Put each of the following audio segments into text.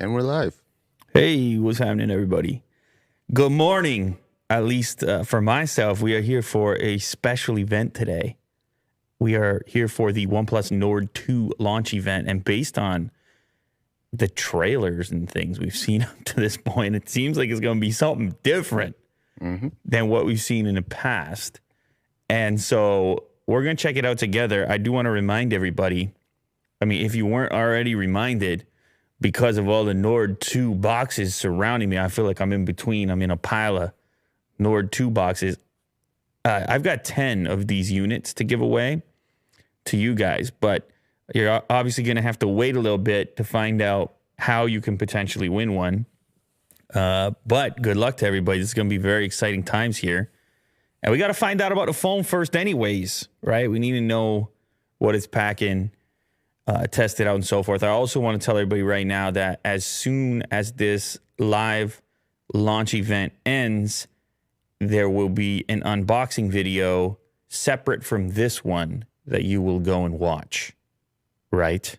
And we're live. Hey, what's happening, everybody? Good morning. At least for myself, we are here for a special event today. We are here for the OnePlus Nord 2 launch event, and based on the trailers and things we've seen up to this point, it seems like it's going to be something different than what we've seen in the past. And so we're going to check it out together. I do want to remind everybody, I mean, if you weren't already reminded, because of all the Nord 2 boxes surrounding me, I feel like I'm in between. I'm in a pile of Nord 2 boxes. I've got 10 of these units to give away to you guys, but you're obviously going to have to wait a little bit to find out how you can potentially win one. But good luck to everybody. This is going to be very exciting times here. And we got to find out about the phone first anyways, right? We need to know what it's packing, test it out and so forth. I also want to tell everybody right now that as soon as this live launch event ends, there will be an unboxing video separate from this one that you will go and watch. Right?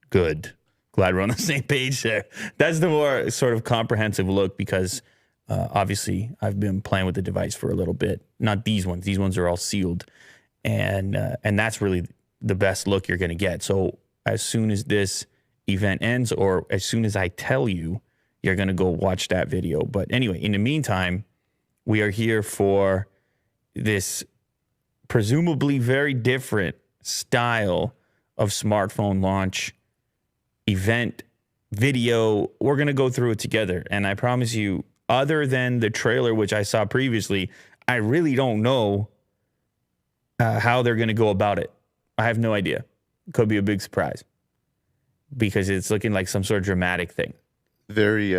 Good. Glad we're on the same page there. That's the more sort of comprehensive look because obviously I've been playing with the device for a little bit. Not these ones. These ones are all sealed. And that's really the best look you're going to get. So as soon as this event ends or as soon as I tell you, you're going to go watch that video. But anyway, in the meantime, we are here for this presumably very different style of smartphone launch event video. We're going to go through it together. And I promise you, other than the trailer, which I saw previously, I really don't know how they're going to go about it. I have no idea. Could be a big surprise because it's looking like some sort of dramatic thing. Very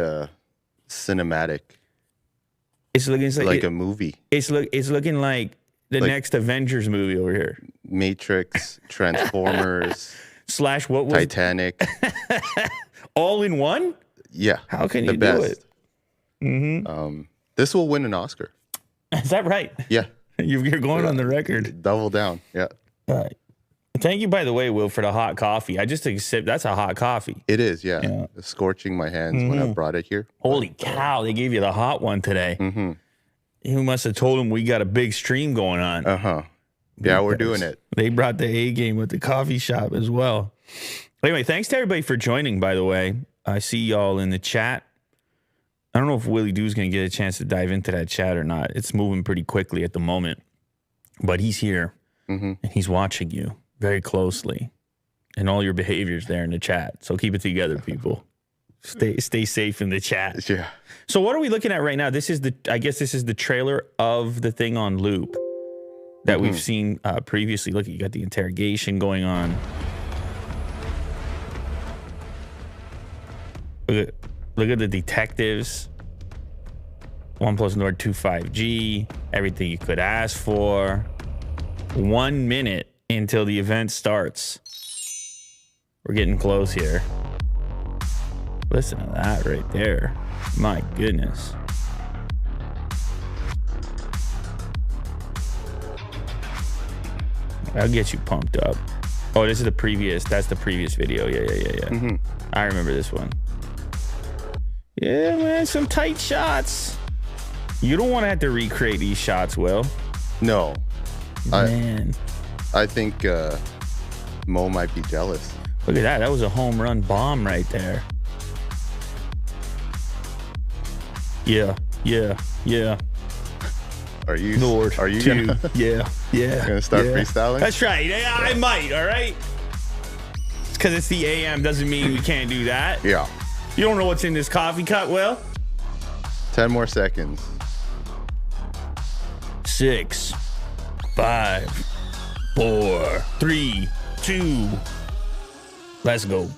cinematic. It's looking like a movie. It's looking like the next Avengers movie over here. Matrix, Transformers, / what was Titanic. All in one? Yeah. How can you do it? Mm-hmm. This will win an Oscar. Is that right? Yeah. You're going on the record. Double down. Yeah. All right. Thank you, by the way, Will, for the hot coffee. I just took a sip. That's a hot coffee. It is, yeah. It's scorching my hands when I brought it here. Holy cow, they gave you the hot one today. You must have told them we got a big stream going on. Yeah, we're doing it. They brought the A game with the coffee shop as well. Anyway, thanks to everybody for joining, by the way. I see y'all in the chat. I don't know if Willie Doo's going to get a chance to dive into that chat or not. It's moving pretty quickly at the moment. But he's here, and he's watching you very closely and all your behaviors there in the chat. So keep it together, people. Stay safe in the chat. Yeah. So what are we looking at right now? I guess this is the trailer of the thing on loop that we've seen previously. Look, you got the interrogation going on. Look at the detectives. OnePlus Nord 2 5G. Everything you could ask for. 1 minute until the event starts. We're getting close here. Listen to that right there. My goodness. I'll get you pumped up. Oh, this is the previous. That's the previous video. Yeah. I remember this one. Yeah, man, some tight shots. You don't want to have to recreate these shots, Will. No. Man. I think Mo might be jealous. Look at that. That was a home run bomb right there. Yeah. Are you Nord Are you 2. gonna, Yeah. gonna start freestyling? That's right. Yeah, I might. All right. It's because it's the AM doesn't mean we can't do that. Yeah. You don't know what's in this coffee cup, Will? 10 more seconds. 6, 5, 4, 3, 2. Let's go.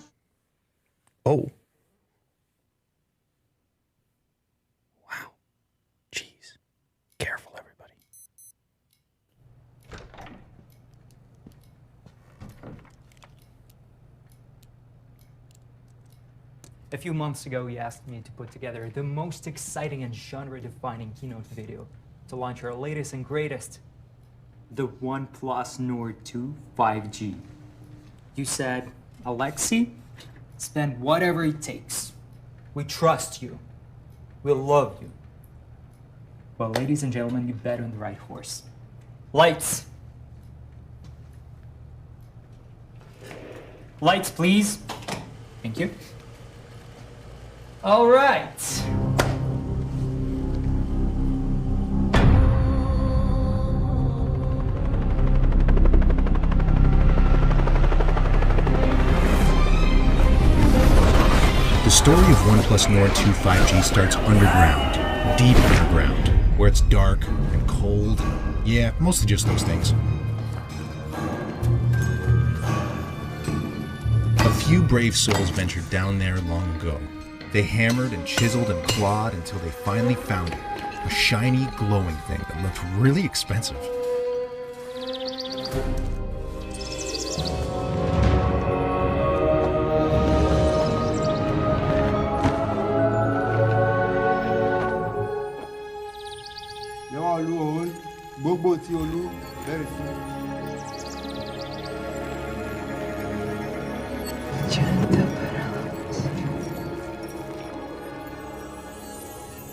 Oh. Wow. Jeez. Careful, everybody. A few months ago, he asked me to put together the most exciting and genre-defining keynote video to launch our latest and greatest, the OnePlus Nord 2 5G. You said, Alexi, Spend whatever it takes. We trust you. We love you. But ladies and gentlemen, you bet on the right horse. Lights. Lights, please. Thank you. All right. The story of OnePlus Nord 2 5G starts underground, deep underground, where it's dark and cold. Yeah, mostly just those things. A few brave souls ventured down there long ago. They hammered and chiseled and clawed until they finally found it. A shiny, glowing thing that looked really expensive.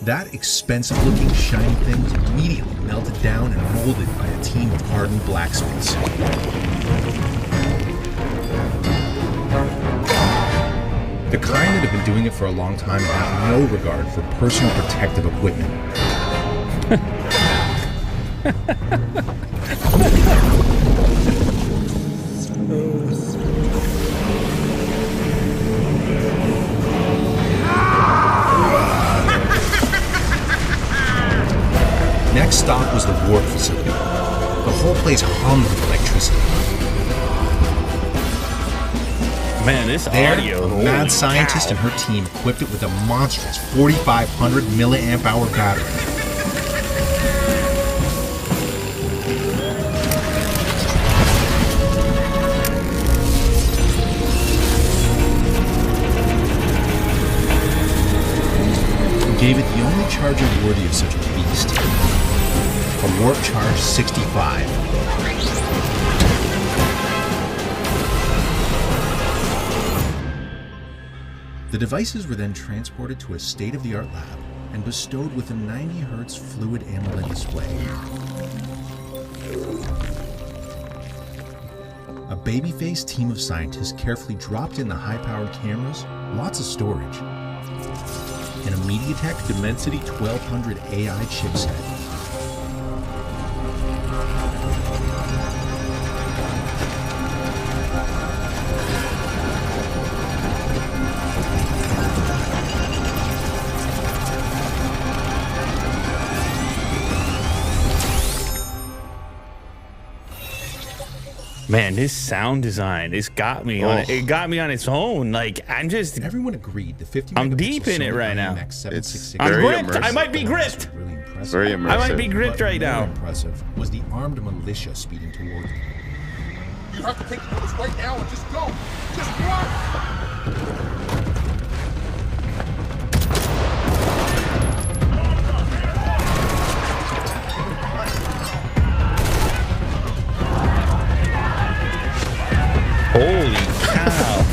That expensive-looking shiny thing was immediately melted down and molded by a team of hardened blacksmiths. The kind that have been doing it for a long time and have no regard for personal protective equipment. Next stop was the warp facility. The whole place hummed with electricity. Man, this There, audio. a mad scientist and her team equipped it with a monstrous 4,500 milliamp hour battery. Gave it the only charger worthy of such a beast. A Warp Charge 65. The devices were then transported to a state-of-the-art lab and bestowed with a 90 Hz fluid AMOLED display. A baby-faced team of scientists carefully dropped in the high-powered cameras, lots of storage, and a MediaTek Dimensity 1200 AI chipset. Man, this sound design, it's got me on it. It got me on its own. Like, I'm just, Everyone agreed the 50 I'm megapixel deep in it Sony right now. IMX766 I'm Very gripped. I immersive. might be gripped. Really impressive. Very immersive. I might be gripped But right more now. impressive was the armed militia speeding toward them. You have to take the notice right now and just go. Just run. Holy cow.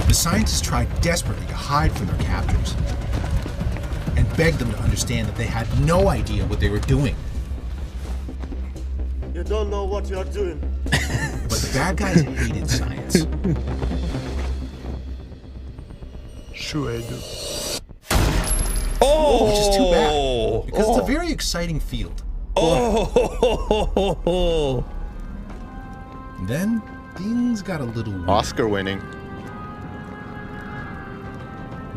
The scientists tried desperately to hide from their captors and begged them to understand that they had no idea what they were doing. You don't know what you're doing. But the bad guys hated science. Sure I do. Oh, Which is too bad, because it's a very exciting field. Oh, Then, things got a little weird. Oscar winning.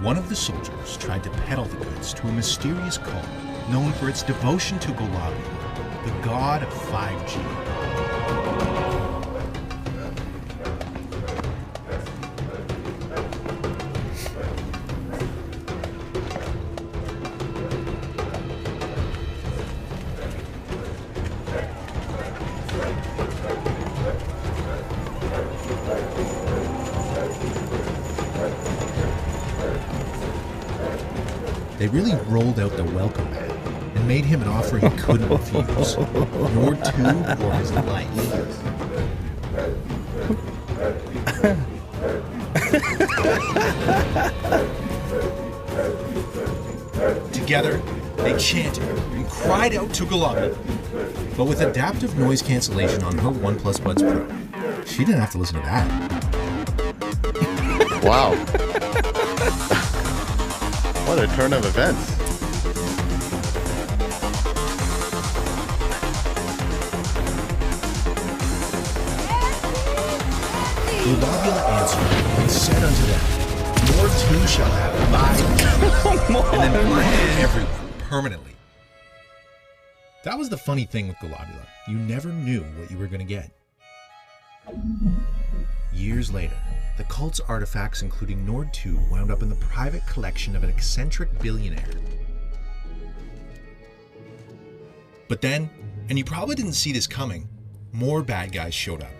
One of the soldiers tried to peddle the goods to a mysterious cult known for its devotion to Gulabi, the god of 5G. They really rolled out the welcome mat and made him an offer he couldn't refuse. Nord 2 or his life. Together, they chanted and cried out to Galami. But with adaptive noise cancellation on her OnePlus Buds Pro, she didn't have to listen to that. Wow. What a turn of events. Globula answered and said unto them, Nord 2 shall have 5 years, and then blinded everyone permanently. That was the funny thing with Globula. You never knew what you were going to get. Years later, the cult's artifacts, including Nord 2, wound up in the private collection of an eccentric billionaire. But then, and you probably didn't see this coming, more bad guys showed up.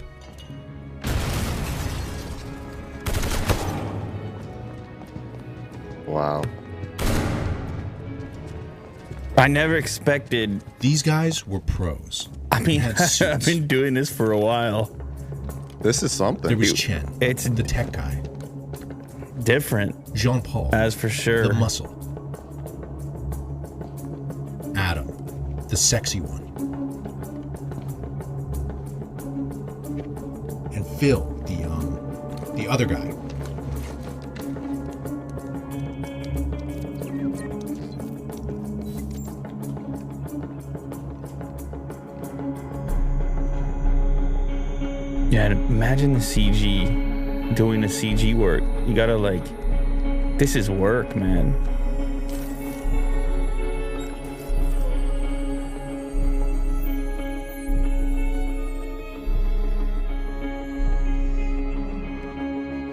Wow. I never expected. These guys were pros. I mean, They had suits. I've been doing this for a while. This is something. There was Chen, It's the tech guy. different, Jean-Paul, as for sure. the muscle. Adam, the sexy one. And Phil, the other guy. Yeah, and imagine the CG, doing the CG work. You gotta like, this is work, man.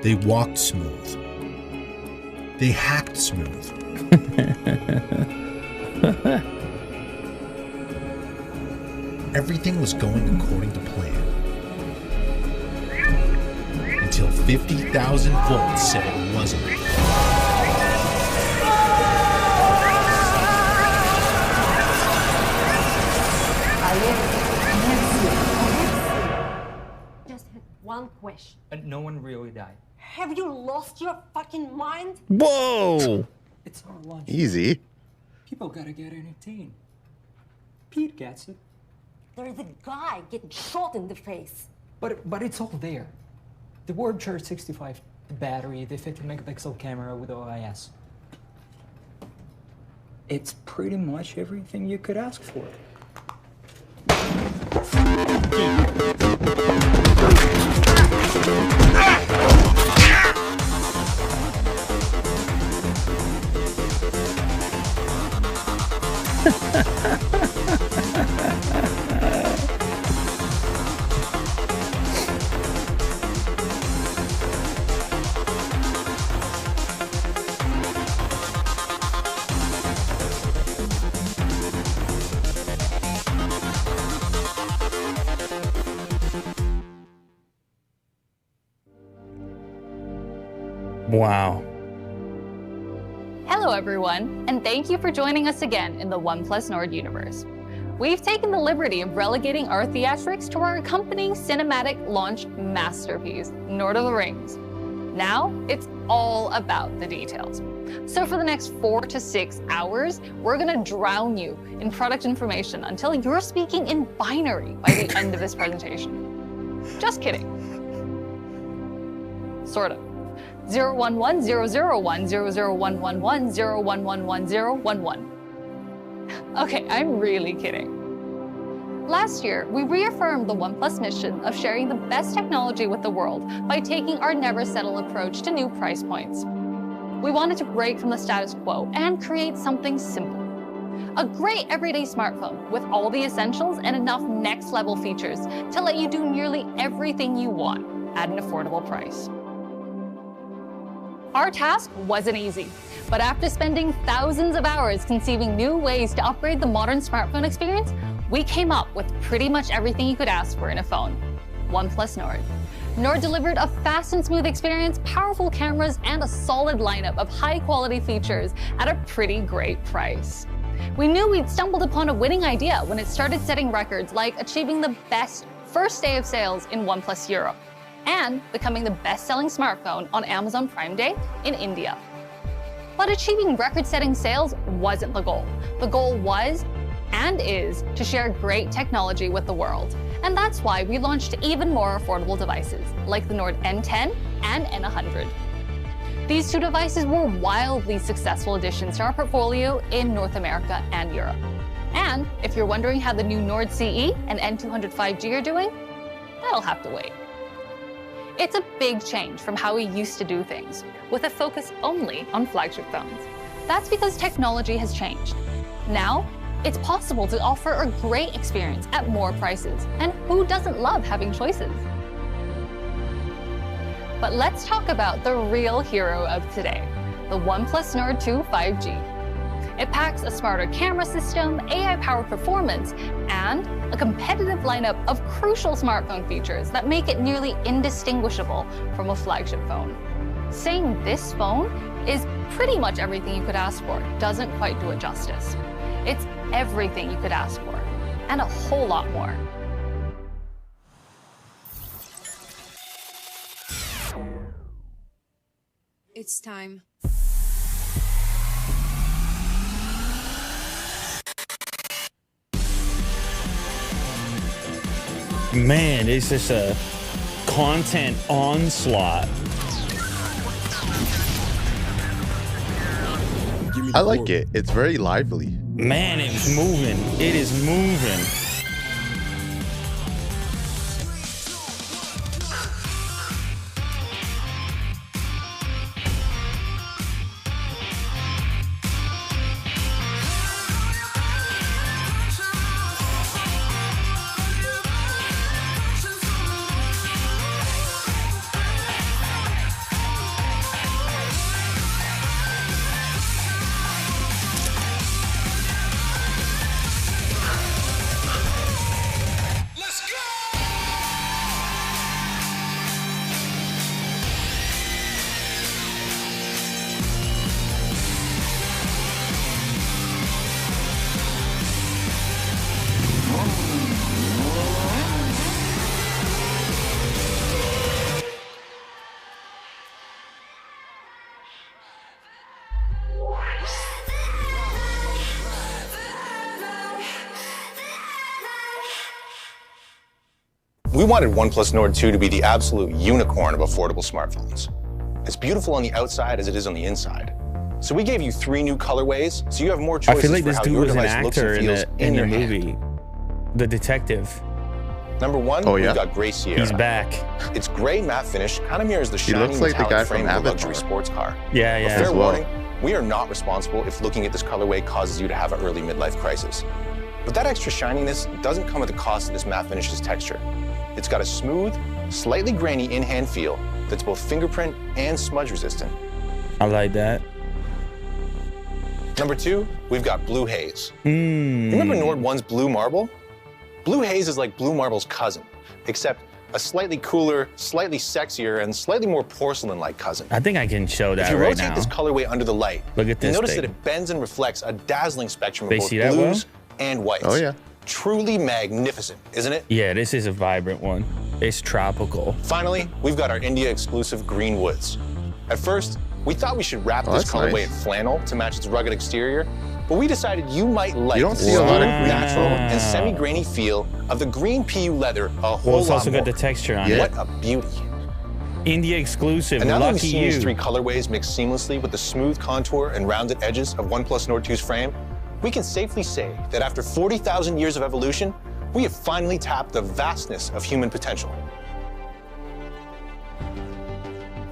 They walked smooth. They hacked smooth. Everything was going according to plan. Until 50,000 volts said it wasn't. Just had one question. And no one really died. Have you lost your fucking mind? Whoa! It's our lunch. Easy. People gotta get entertained. Pete gets it. There's a guy getting shot in the face. But it's all there. The word chart 65, the battery, the 50 megapixel camera with OIS. It's pretty much everything you could ask for. Wow. Hello everyone, and thank you for joining us again in the OnePlus Nord universe. We've taken the liberty of relegating our theatrics to our accompanying cinematic launch masterpiece, Lord of the Rings. Now, it's all about the details. So for the next 4 to 6 hours, we're gonna drown you in product information until you're speaking in binary by the end of this presentation. Just kidding. Sort of. 011 001 00111 0111011. Okay, I'm really kidding. Last year, we reaffirmed the OnePlus mission of sharing the best technology with the world by taking our never settle approach to new price points. We wanted to break from the status quo and create something simple. A great everyday smartphone with all the essentials and enough next level features to let you do nearly everything you want at an affordable price. Our task wasn't easy, but after spending thousands of hours conceiving new ways to upgrade the modern smartphone experience, we came up with pretty much everything you could ask for in a phone. OnePlus Nord. Nord delivered a fast and smooth experience, powerful cameras, and a solid lineup of high-quality features at a pretty great price. We knew we'd stumbled upon a winning idea when it started setting records like achieving the best first day of sales in OnePlus Europe and becoming the best-selling smartphone on Amazon Prime Day in India. But achieving record-setting sales wasn't the goal. The goal was, and is, to share great technology with the world. And that's why we launched even more affordable devices, like the Nord N10 and N100. These two devices were wildly successful additions to our portfolio in North America and Europe. And if you're wondering how the new Nord CE and N200 5G are doing, that'll have to wait. It's a big change from how we used to do things, with a focus only on flagship phones. That's because technology has changed. Now, it's possible to offer a great experience at more prices, and who doesn't love having choices? But let's talk about the real hero of today, the OnePlus Nord 2 5G. It packs a smarter camera system, AI-powered performance, and a competitive lineup of crucial smartphone features that make it nearly indistinguishable from a flagship phone. Saying this phone is pretty much everything you could ask for doesn't quite do it justice. It's everything you could ask for, and a whole lot more. It's time. Man, it's just a content onslaught. I like it. It's very lively. Man, it's moving. It is moving. We wanted OnePlus Nord 2 to be the absolute unicorn of affordable smartphones. It's beautiful on the outside as it is on the inside. So we gave you 3 new colorways, so you have more choices I feel like for this how dude your was an device looks actor and feels in the your movie. hand. The detective. Number 1, we've got Gray Sierra. He's back. Its gray matte finish kind of mirrors the He shiny looks like the metallic guy frame from of a luxury Avatar. sports car. Yeah, yeah. But fair warning, we are not responsible if looking at this colorway causes you to have an early midlife crisis. But that extra shininess doesn't come at the cost of this matte finish's texture. It's got a smooth, slightly grainy in-hand feel that's both fingerprint and smudge resistant. I like that. Number 2, we've got Blue Haze. Remember Nord 1's Blue Marble? Blue Haze is like Blue Marble's cousin, except a slightly cooler, slightly sexier, and slightly more porcelain-like cousin. I think I can show that If you right rotate now. this colorway under the light, Look at this you notice thing. that it bends and reflects a dazzling spectrum They of both see that blues well? and whites. Oh, yeah. Truly magnificent, isn't it? Yeah, this is a vibrant one. It's tropical. Finally, we've got our India-exclusive Green Woods. At first, we thought we should wrap this that's colorway nice. in flannel to match its rugged exterior, but we decided you might like don't the see a lot of smooth, green natural, foam. and semi-grainy feel of the green PU leather a whole Well, it's lot also more. got the texture on What it. a beauty. India exclusive. And now that we've Lucky seen these 3 you. colorways mixed seamlessly with the smooth contour and rounded edges of OnePlus Nord 2's frame, we can safely say that after 40,000 years of evolution, we have finally tapped the vastness of human potential.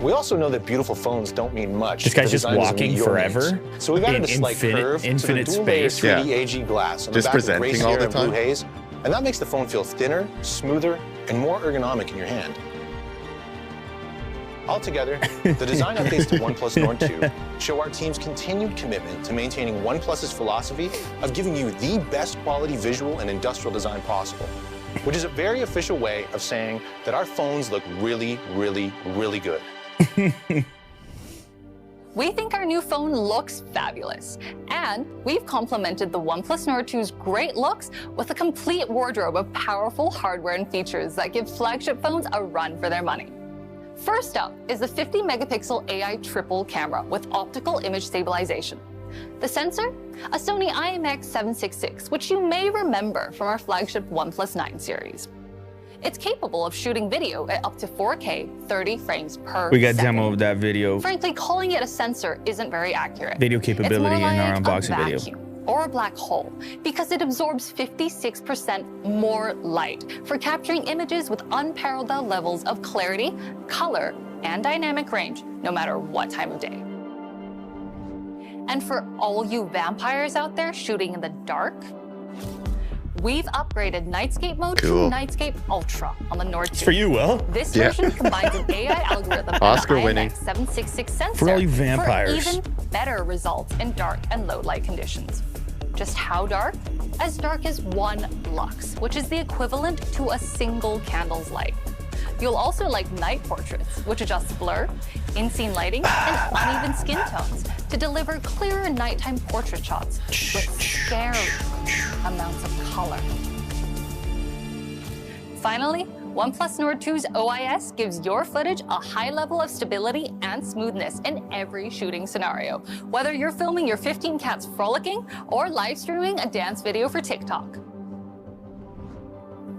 We also know that beautiful phones don't mean much. This guy's if the just design doesn't walking meet your forever needs. So we've added in a slight curve infinite to the dual-layer space. 3D Yeah. AG glass on Just the back of Gray presenting all Sierra the and Blue time. Haze, and that makes the phone feel thinner, smoother, and more ergonomic in your hand. Altogether, the design updates to OnePlus Nord 2 show our team's continued commitment to maintaining OnePlus's philosophy of giving you the best quality visual and industrial design possible, which is a very official way of saying that our phones look really, really, really good. We think our new phone looks fabulous, and we've complemented the OnePlus Nord 2's great looks with a complete wardrobe of powerful hardware and features that give flagship phones a run for their money. First up is the 50-megapixel AI triple camera with optical image stabilization. The sensor? A Sony IMX766, which you may remember from our flagship OnePlus 9 series. It's capable of shooting video at up to 4K 30 frames per second. We got demo of that video. Frankly, calling it a sensor isn't very accurate. Video capability in our unboxing video. Or a black hole, because it absorbs 56% more light for capturing images with unparalleled levels of clarity, color, and dynamic range, no matter what time of day. And for all you vampires out there shooting in the dark, we've upgraded Nightscape mode to Nightscape Ultra on the Nord 2. It's for you, Will. This version combines an AI algorithm Oscar-winning. and an IMX766 sensor for all you vampires. for even better results in dark and low light conditions. Just how dark? As dark as 1 lux, which is the equivalent to a single candle's light. You'll also like night portraits, which adjusts blur, in-scene lighting, and uneven skin tones to deliver clearer nighttime portrait shots with scary amounts of color. Finally, OnePlus Nord 2's OIS gives your footage a high level of stability and smoothness in every shooting scenario, whether you're filming your 15 cats frolicking or live streaming a dance video for TikTok.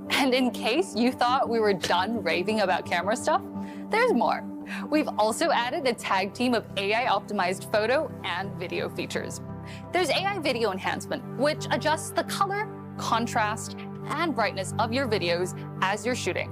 And in case you thought we were done raving about camera stuff, there's more. We've also added a tag team of AI-optimized photo and video features. There's AI video enhancement, which adjusts the color, contrast, and brightness of your videos as you're shooting.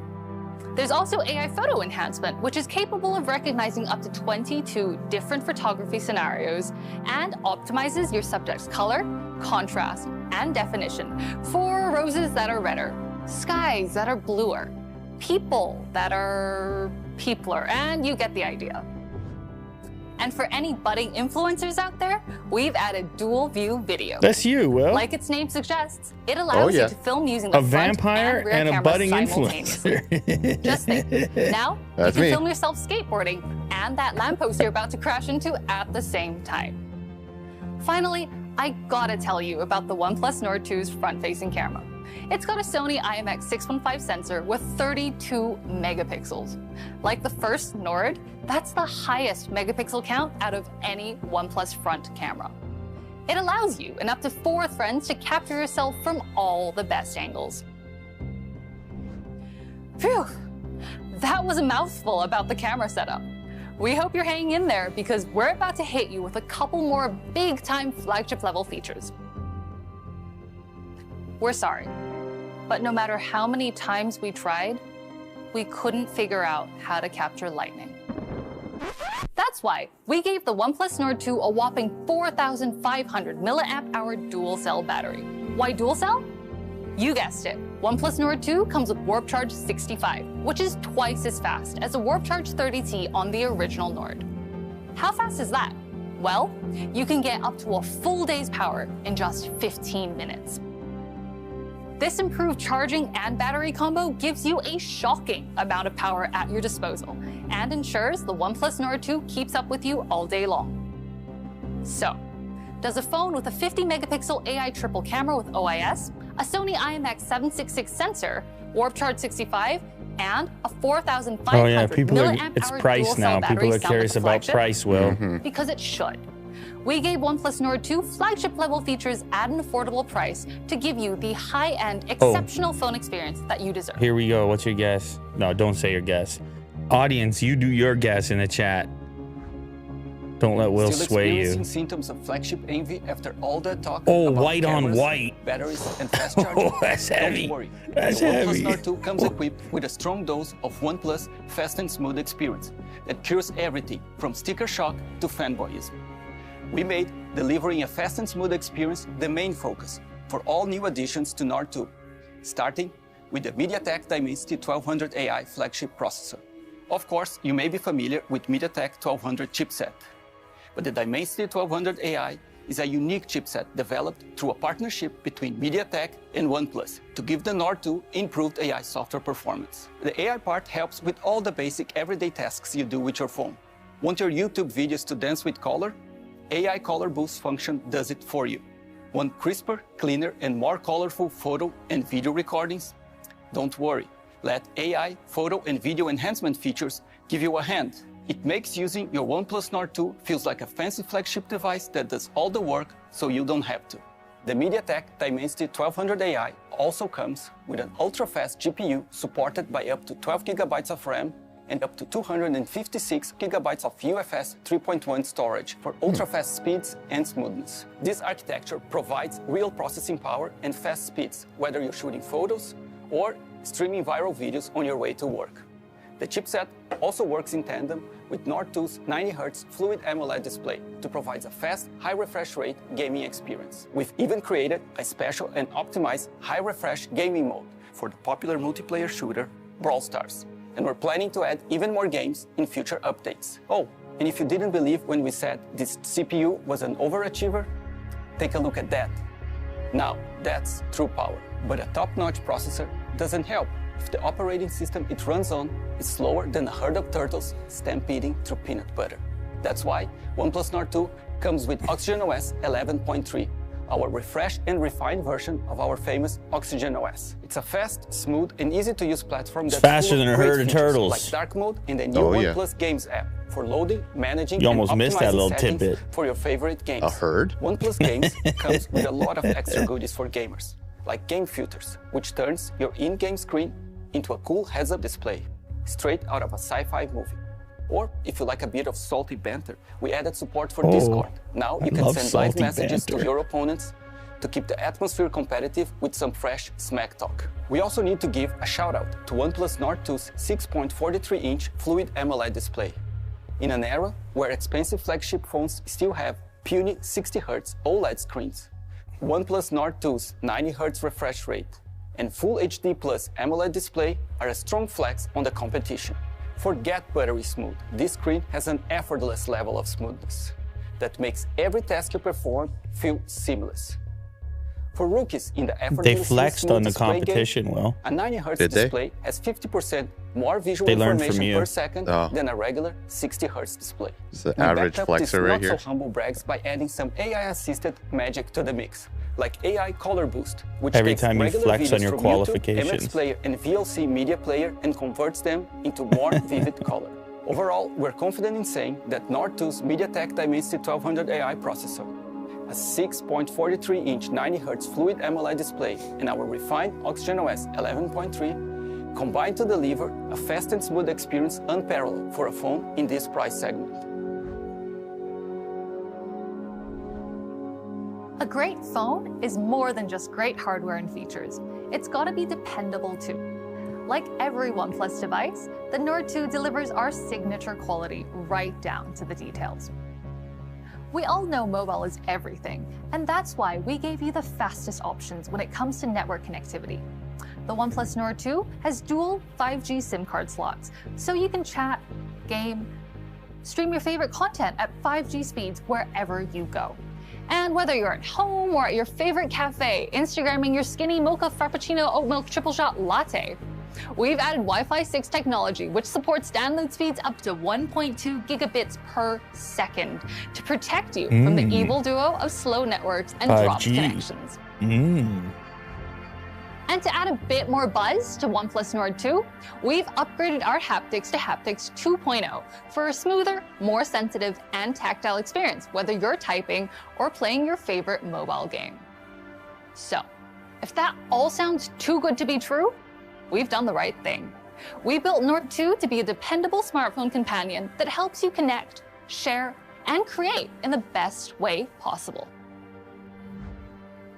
There's also AI photo enhancement, which is capable of recognizing up to 22 different photography scenarios and optimizes your subject's color, contrast, and definition for roses that are redder, skies that are bluer, people that are peopler, and you get the idea. And for any budding influencers out there, we've added dual view video. That's you, Will. Like its name suggests, it allows you to film using a vampire and a budding influencer. Just think. Now, you can film yourself skateboarding and that lamppost you're about to crash into at the same time. Finally, I gotta tell you about the OnePlus Nord 2's front-facing camera. It's got a Sony IMX615 sensor with 32 megapixels. Like the first Nord, that's the highest megapixel count out of any OnePlus front camera. It allows you and up to 4 friends to capture yourself from all the best angles. Phew, that was a mouthful about the camera setup. We hope you're hanging in there because we're about to hit you with a couple more big-time flagship level features. We're sorry, but no matter how many times we tried, we couldn't figure out how to capture lightning. That's why we gave the OnePlus Nord 2 a whopping 4,500 milliamp hour dual cell battery. Why dual cell? You guessed it. OnePlus Nord 2 comes with Warp Charge 65, which is twice as fast as a Warp Charge 30T on the original Nord. How fast is that? Well, you can get up to a full day's power in just 15 minutes. This improved charging and battery combo gives you a shocking amount of power at your disposal and ensures the OnePlus Nord 2 keeps up with you all day long. So, does a phone with a 50-megapixel AI triple camera with OIS, a Sony IMX766 sensor, Warp Charge 65, and a 4,500 milliamp hour dual cell battery people are curious about price, Will. Because it should. We gave OnePlus Nord 2 flagship level features at an affordable price to give you the high-end, exceptional phone experience that you deserve. Here we go. What's your guess? No, don't say your guess. Audience, you do your guess in the chat. Don't let Will sway you. Symptoms of flagship envy after all that talk about white cameras, on white, batteries, and fast charging. That's heavy. Don't worry. That's the heavy. OnePlus Nord 2 comes equipped with a strong dose of OnePlus fast and smooth experience that cures everything from sticker shock to fanboyism. We made delivering a fast and smooth experience the main focus for all new additions to Nord 2, starting with the MediaTek Dimensity 1200 AI flagship processor. Of course, you may be familiar with MediaTek 1200 chipset, but the Dimensity 1200 AI is a unique chipset developed through a partnership between MediaTek and OnePlus to give the Nord 2 improved AI software performance. The AI part helps with all the basic everyday tasks you do with your phone. Want your YouTube videos to dance with color? AI Color Boost function does it for you. Want crisper, cleaner, and more colorful photo and video recordings? Don't worry. Let AI photo and video enhancement features give you a hand. It makes using your OnePlus Nord 2 feels like a fancy flagship device that does all the work so you don't have to. The MediaTek Dimensity 1200 AI also comes with an ultra-fast GPU supported by up to 12 GB of RAM and up to 256 GB of UFS 3.1 storage for ultra-fast speeds and smoothness. This architecture provides real processing power and fast speeds, whether you're shooting photos or streaming viral videos on your way to work. The chipset also works in tandem with Nord 2's 90Hz Fluid AMOLED display to provide a fast, high refresh rate gaming experience. We've even created a special and optimized high refresh gaming mode for the popular multiplayer shooter Brawl Stars. And we're planning to add even more games in future updates. Oh, and if you didn't believe when we said this CPU was an overachiever, take a look at that. Now, that's true power. But a top-notch processor doesn't help if the operating system it runs on is slower than a herd of turtles stampeding through peanut butter. That's why OnePlus Nord 2 comes with OxygenOS 11.3, our refreshed and refined version of our famous OxygenOS. It's a fast, smooth, and easy-to-use platform that's faster full than a of great herd of features turtles. like dark mode and the new OnePlus Games app for loading, managing, you almost and missed that optimizing little settings tidbit. for your favorite games. A herd? OnePlus Games comes with a lot of extra goodies for gamers, like Game Filters, which turns your in-game screen into a cool heads-up display, straight out of a sci-fi movie. Or, if you like a bit of salty banter, we added support for Discord. Now you can send live messages to your opponents to keep the atmosphere competitive with some fresh smack talk. We also need to give a shout-out to OnePlus Nord 2's 6.43-inch Fluid AMOLED display. In an era where expensive flagship phones still have puny 60Hz OLED screens, OnePlus Nord 2's 90Hz refresh rate and Full HD Plus AMOLED display are a strong flex on the competition. Forget buttery smooth. This screen has an effortless level of smoothness that makes every task you perform feel seamless. For rookies in the effortlessly they flexed on the competition game, well. A 90Hz display has 50% more visual information per second than a regular 60Hz display. It's the average flexer right here. Not so humble brags by adding some AI-assisted magic to the mix, like AI Color Boost, which every takes time you regular flex videos on your from qualifications. YouTube, MX Player, and VLC Media Player and converts them into more vivid color. Overall, we're confident in saying that Nord 2's MediaTek Dimensity 1200 AI processor, a 6.43-inch 90Hz Fluid AMOLED display, and our refined OxygenOS 11.3 combine to deliver a fast and smooth experience unparalleled for a phone in this price segment. A great phone is more than just great hardware and features. It's got to be dependable too. Like every OnePlus device, the Nord 2 delivers our signature quality right down to the details. We all know mobile is everything, and that's why we gave you the fastest options when it comes to network connectivity. The OnePlus Nord 2 has dual 5G SIM card slots, so you can chat, game, stream your favorite content at 5G speeds wherever you go. And whether you're at home or at your favorite cafe, Instagramming your skinny mocha frappuccino oat milk triple shot latte, we've added Wi-Fi 6 technology, which supports download speeds up to 1.2 gigabits per second to protect you from the evil duo of slow networks and 5G. dropped connections. And to add a bit more buzz to OnePlus Nord 2, we've upgraded our haptics to haptics 2.0 for a smoother, more sensitive, and tactile experience, whether you're typing or playing your favorite mobile game. So, if that all sounds too good to be true, we've done the right thing. We built Nord 2 to be a dependable smartphone companion that helps you connect, share, and create in the best way possible.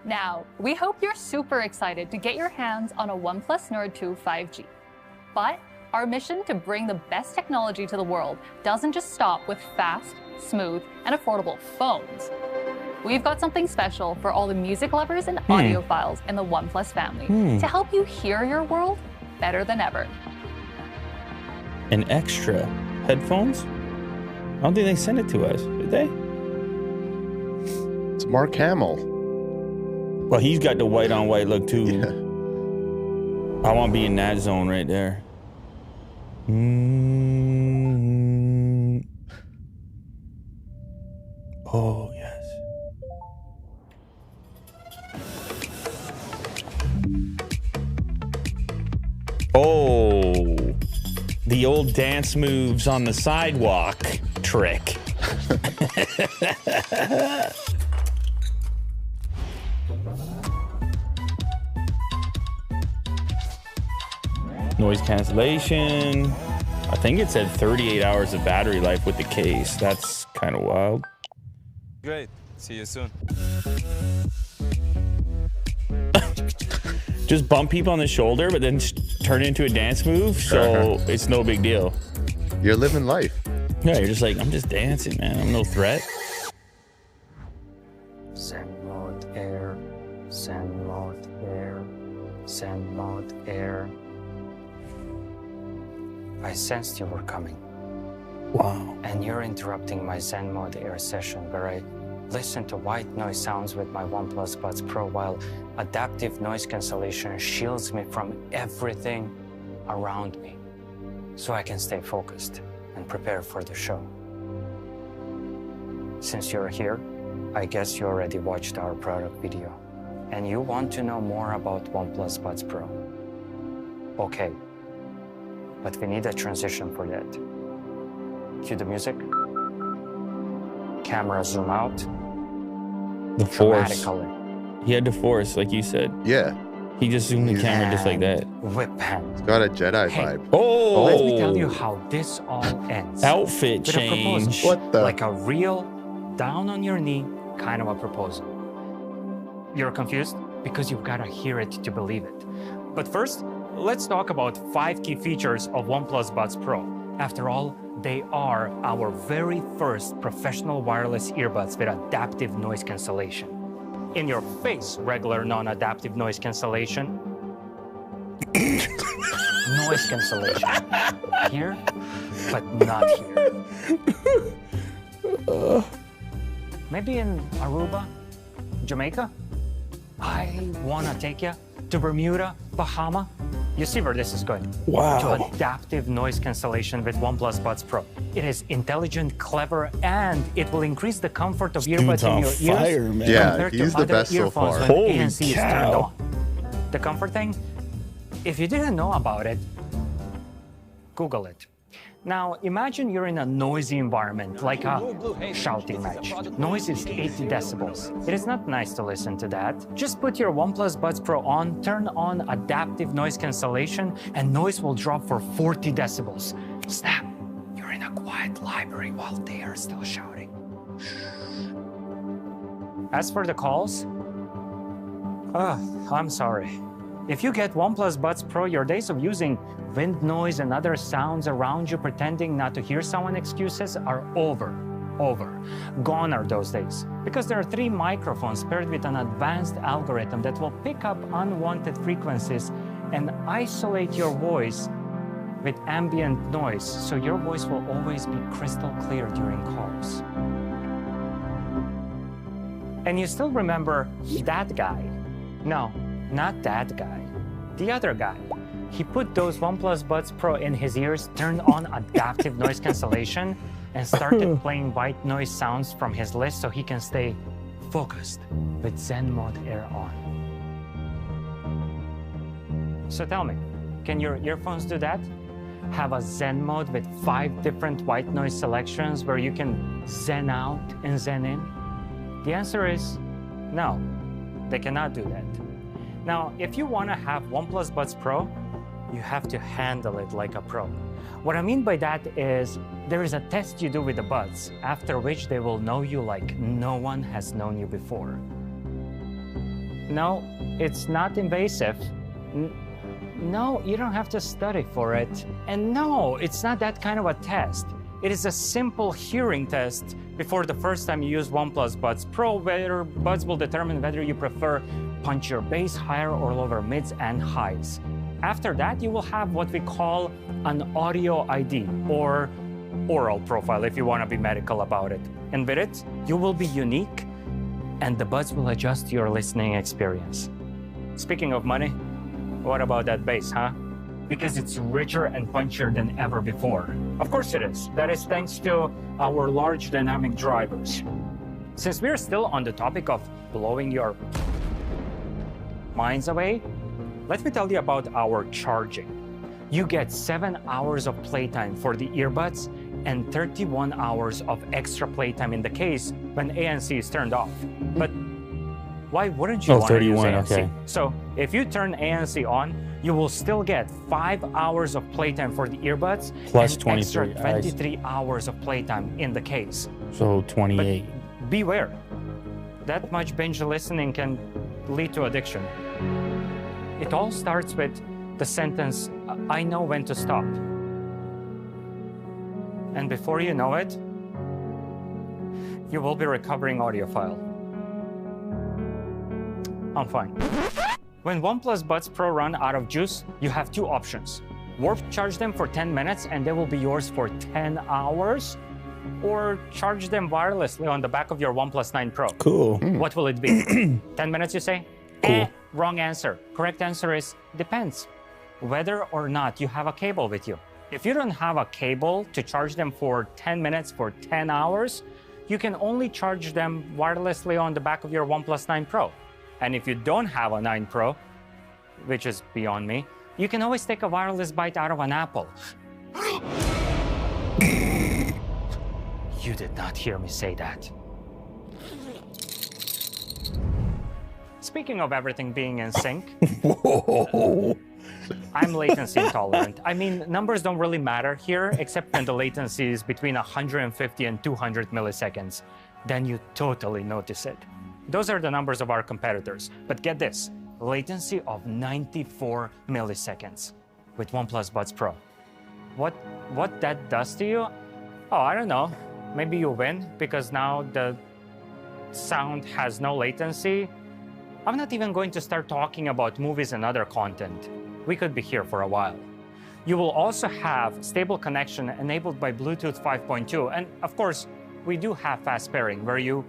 Now, we hope you're super excited to get your hands on a OnePlus Nord 2 5G. But our mission to bring the best technology to the world doesn't just stop with fast, smooth, and affordable phones. We've got something special for all the music lovers and audiophiles in the OnePlus family to help you hear your world better than ever. An extra headphones? I don't think they sent it to us, did they? It's Mark Hamill. Well, he's got the white on white look too. Yeah. I want to be in that zone right there. Oh, yes. Oh, the old dance moves on the sidewalk trick. Noise cancellation. I think it said 38 hours of battery life with the case. That's kind of wild. Great. See you soon. Just bump people on the shoulder, but then turn it into a dance move, so it's no big deal. You're living life. Yeah, you're just like, I'm just dancing, man. I'm no threat. Zen mode air, Zen mode air, Zen mode air. I sensed you were coming. Wow. And you're interrupting my Zen mode air session where I listen to white noise sounds with my OnePlus Buds Pro while adaptive noise cancellation shields me from everything around me so I can stay focused and prepare for the show. Since you're here, I guess you already watched our product video and you want to know more about OnePlus Buds Pro. Okay, but we need a transition for that. Cue the music. Camera zoom out. The force. Color. He had the force, like you said. Yeah. He just zoomed the camera just like that. Whip hand. It's got a Jedi vibe. Oh! Let me tell you how this all ends. Outfit with change. What the? Like a real down on your knee kind of a proposal. You're confused? Because you've got to hear it to believe it. But first, let's talk about 5 key features of OnePlus Buds Pro. After all, they are our very first professional wireless earbuds with adaptive noise cancellation. In your face, regular non-adaptive noise cancellation. Noise cancellation. Here, but not here. Maybe in Aruba, Jamaica? I wanna take you to Bermuda, Bahama. You see where this is going. Wow. To adaptive noise cancellation with OnePlus Buds Pro. It is intelligent, clever, and it will increase the comfort of earbuds in your ears man. Yeah, compared he's to the other best so earphones far. when Holy ANC is turned cow. on. The comfort thing, if you didn't know about it, Google it. Now, imagine you're in a noisy environment, like a shouting match. Noise is 80 decibels. It is not nice to listen to that. Just put your OnePlus Buds Pro on, turn on adaptive noise cancellation, and noise will drop for 40 decibels. Snap! You're in a quiet library while they are still shouting. As for the calls, I'm sorry. If you get OnePlus Buds Pro, your days of using wind noise and other sounds around you pretending not to hear someone excuses are over. Gone are those days. Because there are 3 microphones paired with an advanced algorithm that will pick up unwanted frequencies and isolate your voice with ambient noise, so your voice will always be crystal clear during calls. And you still remember that guy? No, not that guy. The other guy. He put those OnePlus Buds Pro in his ears, turned on adaptive noise cancellation, and started playing white noise sounds from his list so he can stay focused with Zen mode air on. So tell me, can your earphones do that? Have a Zen mode with 5 different white noise selections where you can Zen out and Zen in? The answer is no, they cannot do that. Now, if you want to have OnePlus Buds Pro, you have to handle it like a pro. What I mean by that is there is a test you do with the buds, after which they will know you like no one has known you before. No, it's not invasive. No, you don't have to study for it. And no, it's not that kind of a test. It is a simple hearing test before the first time you use OnePlus Buds Pro, where buds will determine whether you prefer punch your bass higher or lower mids and highs. After that, you will have what we call an audio ID, or oral profile if you want to be medical about it. And with it, you will be unique and the buds will adjust to your listening experience. Speaking of money, what about that bass, huh? Because it's richer and punchier than ever before. Of course it is. That is thanks to our large dynamic drivers. Since we're still on the topic of blowing your minds away, let me tell you about our charging. You get 7 hours of playtime for the earbuds and 31 hours of extra playtime in the case when ANC is turned off. But why wouldn't you want to use ANC? Okay. So if you turn ANC on, you will still get 5 hours of playtime for the earbuds Plus and 23 extra 23 hours of playtime in the case. So 28. But beware, that much binge listening can lead to addiction. It all starts with the sentence, "I know when to stop." And before you know it, you will be recovering audiophile. I'm fine. When OnePlus Buds Pro run out of juice, you have two options. Warp charge them for 10 minutes and they will be yours for 10 hours, or charge them wirelessly on the back of your OnePlus 9 Pro. Cool. What will it be? 10 minutes, you say? Cool. Wrong answer. Correct answer is depends. Whether or not you have a cable with you. If you don't have a cable to charge them for 10 minutes for 10 hours, you can only charge them wirelessly on the back of your OnePlus 9 Pro. And if you don't have a 9 Pro, which is beyond me, you can always take a wireless bite out of an apple. You did not hear me say that. Speaking of everything being in sync, I'm latency intolerant. I mean, numbers don't really matter here, except when the latency is between 150 and 200 milliseconds. Then you totally notice it. Those are the numbers of our competitors. But get this, latency of 94 milliseconds with OnePlus Buds Pro. What that does to you? Oh, I don't know. Maybe you win because now the sound has no latency. I'm not even going to start talking about movies and other content. We could be here for a while. You will also have stable connection enabled by Bluetooth 5.2. And of course, we do have fast pairing where you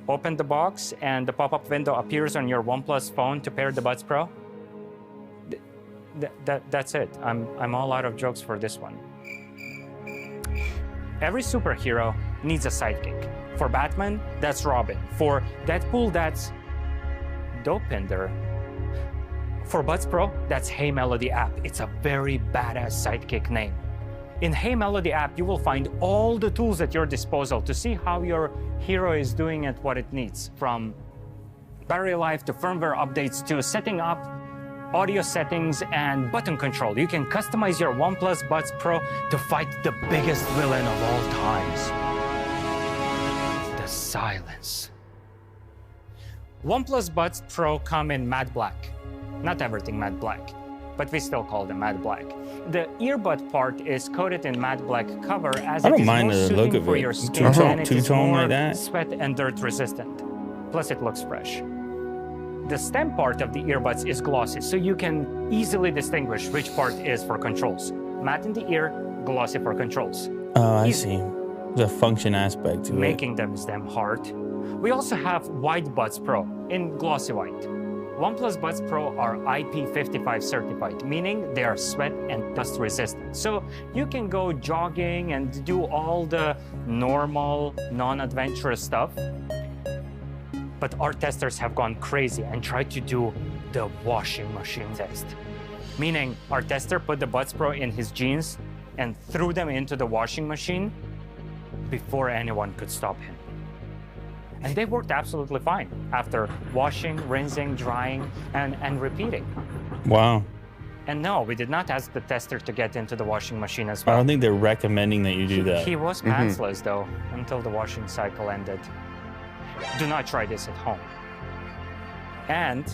open the box and the pop-up window appears on your OnePlus phone to pair the Buds Pro. That's it. I'm all out of jokes for this one. Every superhero needs a sidekick. For Batman, that's Robin. For Deadpool, that's Dopinder. For Buds Pro, that's Hey Melody app. It's a very badass sidekick name. In Hey Melody app, you will find all the tools at your disposal to see how your hero is doing at what it needs, from battery life to firmware updates to setting up audio settings and button control. You can customize your OnePlus Buds Pro to fight the biggest villain of all times, the silence. OnePlus Buds Pro come in matte black. Not everything matte black, but we still call them matte black. The earbud part is coated in matte black cover as it is more suiting for your skin and it is more sweat and dirt resistant. Plus it looks fresh. The stem part of the earbuds is glossy, so you can easily distinguish which part is for controls. Matte in the ear, glossy for controls. Oh, I see. There's a function aspect to it. Making them is damn hard. We also have white Buds Pro in glossy white. OnePlus Buds Pro are IP55 certified, meaning they are sweat and dust resistant. So you can go jogging and do all the normal, non-adventurous stuff. But our testers have gone crazy and tried to do the washing machine test. Meaning our tester put the Buds Pro in his jeans and threw them into the washing machine before anyone could stop him. And they worked absolutely fine after washing, rinsing, drying, and repeating. Wow. And no, we did not ask the tester to get into the washing machine as well. I don't think they're recommending that you do that. He was pantsless though, until the washing cycle ended. Do not try this at home. And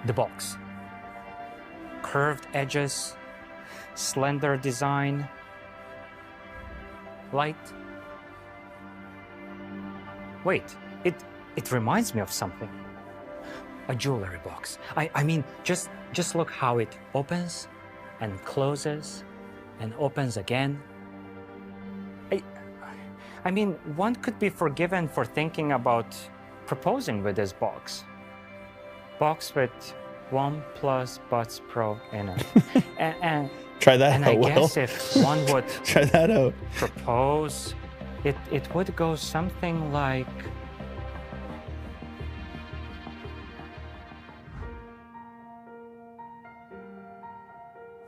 the box. Curved edges, slender design, light. Wait, it reminds me of something. A jewelry box. I mean, just look how it opens and closes and opens again. I mean, one could be forgiven for thinking about proposing with this box. Box with OnePlus Buds Pro in it. and Try that and out, I Will. guess if one would Try that out. propose, it would go something like,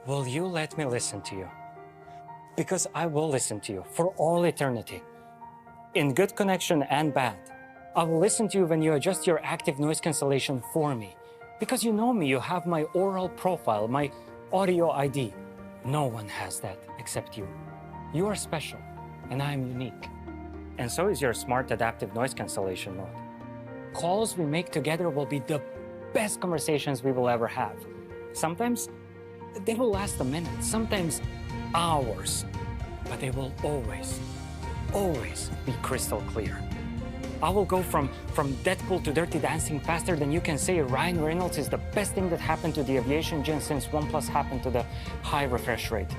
will you let me listen to you? Because I will listen to you for all eternity. In good connection and bad. I will listen to you when you adjust your active noise cancellation for me. Because you know me, you have my oral profile, my audio ID. No one has that except you. You are special, and I am unique. And so is your smart adaptive noise cancellation mode. Calls we make together will be the best conversations we will ever have. Sometimes they will last a minute, sometimes hours, but they will always be crystal clear. I will go from Deadpool to Dirty Dancing faster than you can say Ryan Reynolds is the best thing that happened to the aviation gen since OnePlus happened to the high refresh rate.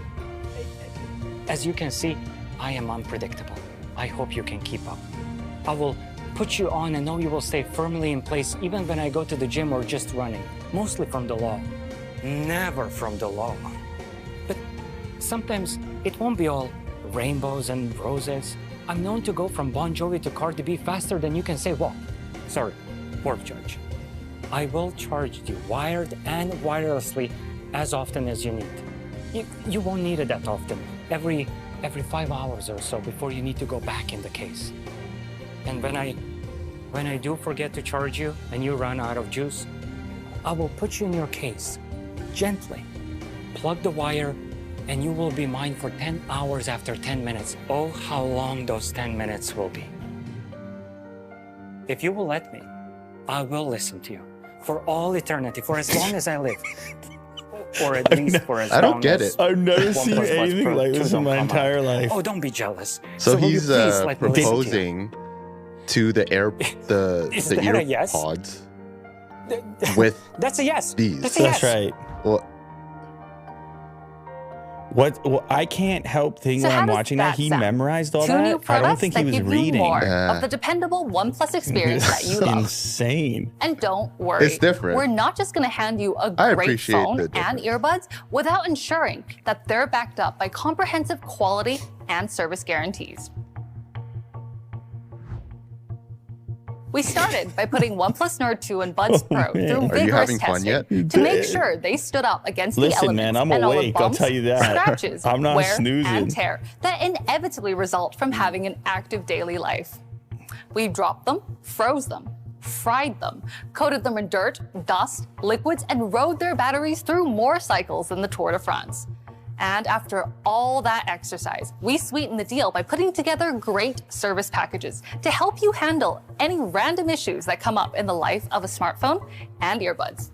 As you can see, I am unpredictable. I hope you can keep up. I will put you on and know you will stay firmly in place even when I go to the gym or just running, mostly from the law. Never from the law. But sometimes it won't be all rainbows and roses. I'm known to go from Bon Jovi to Cardi B faster than you can say walk. Sorry, warp charge. I will charge you wired and wirelessly as often as you need. You won't need it that often. Every 5 hours or so before you need to go back in the case. And when I do forget to charge you and you run out of juice, I will put you in your case, gently, plug the wire, and you will be mine for 10 hours after 10 minutes. Oh, how long those 10 minutes will be. If you will let me, I will listen to you for all eternity, for as long as I live. Or at least for as long as... I don't get it. I've never seen anything like this in my entire life. Oh, don't be jealous. So will you he's please let me listen to you? proposing to the Is that a yes? AirPods with That's a yes. these. That's a yes. That's right. Well, Well, I can't help thinking So when how I'm does watching that that he sound? memorized all Two new that. I don't products think that he was give reading. you more of the dependable OnePlus experience that you love. Insane. And don't worry, It's different. we're not just going to hand you a I great appreciate phone the and difference. earbuds without ensuring that they're backed up by comprehensive quality and service guarantees. We started by putting OnePlus Nord 2 and Buds Pro through Are you vigorous having fun testing yet? to make sure they stood up against the Listen, elements man, I'm and all the awake, I'll bumps, tell you that. scratches, I'm not wear, snoozing. and tear that inevitably result from having an active daily life. We dropped them, froze them, fried them, coated them in dirt, dust, liquids, and rode their batteries through more cycles than the Tour de France. And after all that exercise, we sweetened the deal by putting together great service packages to help you handle any random issues that come up in the life of a smartphone and earbuds.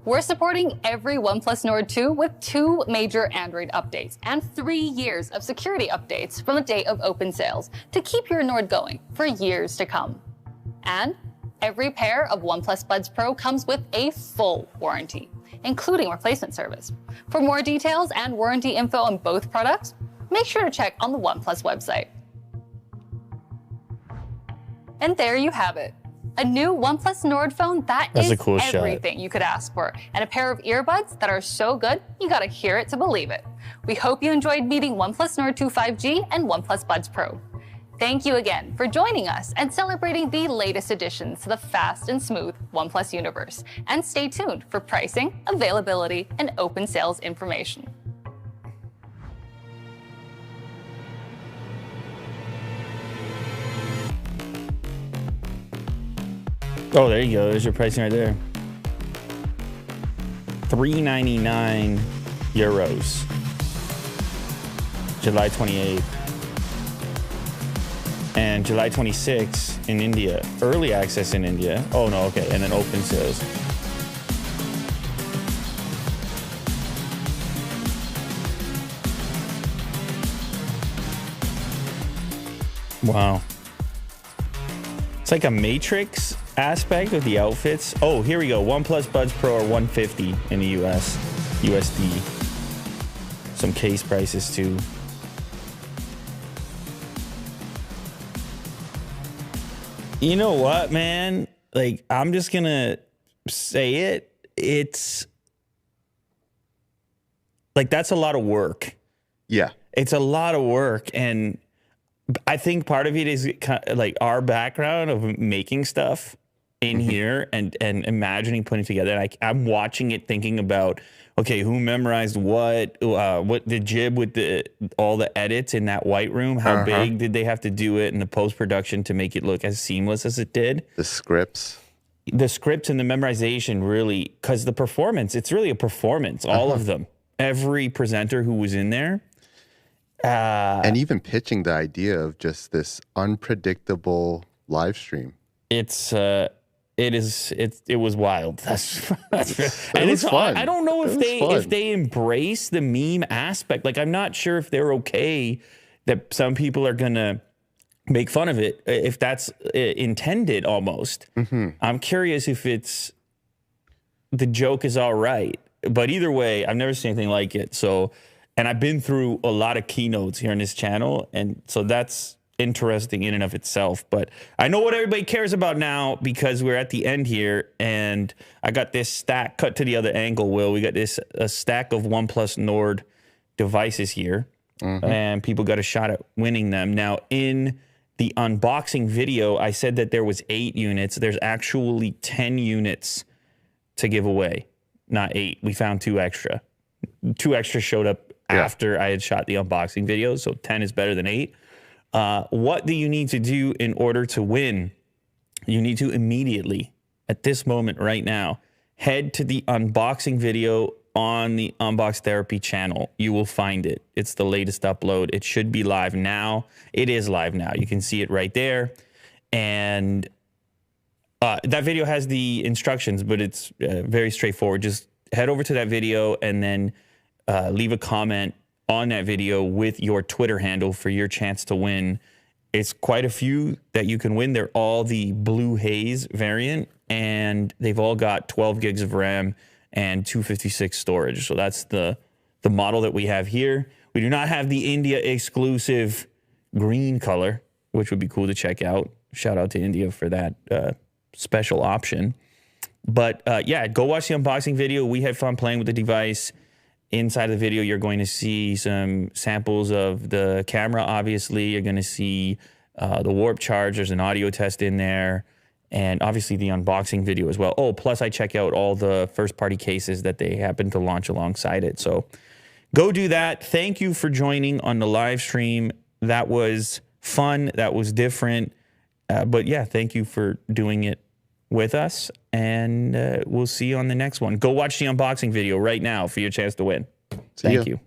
We're supporting every OnePlus Nord 2 with 2 major Android updates and 3 years of security updates from the date of open sales to keep your Nord going for years to come. And every pair of OnePlus Buds Pro comes with a full warranty, including replacement service. For more details and warranty info on both products, make sure to check on the OnePlus website. And there you have it. A new OnePlus Nord phone that That's is a cool shot. everything you could ask for, and a pair of earbuds that are so good, you gotta hear it to believe it. We hope you enjoyed meeting OnePlus Nord 2 5G and OnePlus Buds Pro. Thank you again for joining us and celebrating the latest additions to the fast and smooth OnePlus universe. And stay tuned for pricing, availability, and open sales information. Oh, there you go. There's your pricing right there. 399 euros. July 28th. And July 26th in India. Early access in India. Oh, no, okay. And then open sales. Wow. It's like a Matrix aspect of the outfits. Oh, here we go. OnePlus Buds Pro are $150 in the US, USD. Some case prices too. You know what, man? Like, I'm just going to say it. It's like, that's a lot of work. Yeah. It's a lot of work. And I think part of it is like our background of making stuff in here and imagining putting together. Like, I'm watching it thinking about, okay, who memorized what the jib with all the edits in that white room? How big did they have to do it in the post-production to make it look as seamless as it did? The scripts and the memorization really, because the performance, it's really a performance, all of them. Every presenter who was in there. And even pitching the idea of just this unpredictable live stream. It was wild. It was fun. I don't know if they embrace the meme aspect. Like, I'm not sure if they're okay that some people are gonna make fun of it, if that's intended almost. I'm curious if the joke is all right. But either way, I've never seen anything like it. So, and I've been through a lot of keynotes here on this channel, and so that's interesting in and of itself. But I know what everybody cares about now, because we're at the end here, and I got this stack. Cut to the other angle, Will. We got a stack of OnePlus Nord devices here, and people got a shot at winning them. Now, in the unboxing video, I said that there was 8 units. There's actually 10 units to give away, not 8. We found 2 extra. 2 extra showed up after I had shot the unboxing video, so 10 is better than 8. What do you need to do in order to win? You need to immediately, at this moment right now, head to the unboxing video on the Unbox Therapy channel. You will find it. It's the latest upload. It should be live now. It is live now. You can see it right there. And that video has the instructions, but it's very straightforward. Just head over to that video and then leave a comment on that video with your Twitter handle for your chance to win. It's quite a few that you can win. They're all the Blue Haze variant, and they've all got 12 gigs of RAM and 256 storage. So that's the model that we have here. We do not have the India exclusive green color, which would be cool to check out. Shout out to India for that special option. But yeah, go watch the unboxing video. We had fun playing with the device. Inside the video, you're going to see some samples of the camera, obviously. You're going to see the warp charge. There's an audio test in there. And obviously the unboxing video as well. Oh, plus I check out all the first-party cases that they happen to launch alongside it. So go do that. Thank you for joining on the live stream. That was fun. That was different. But yeah, thank you for doing it with us. And we'll see you on the next one. Go watch the unboxing video right now for your chance to win. Thank you.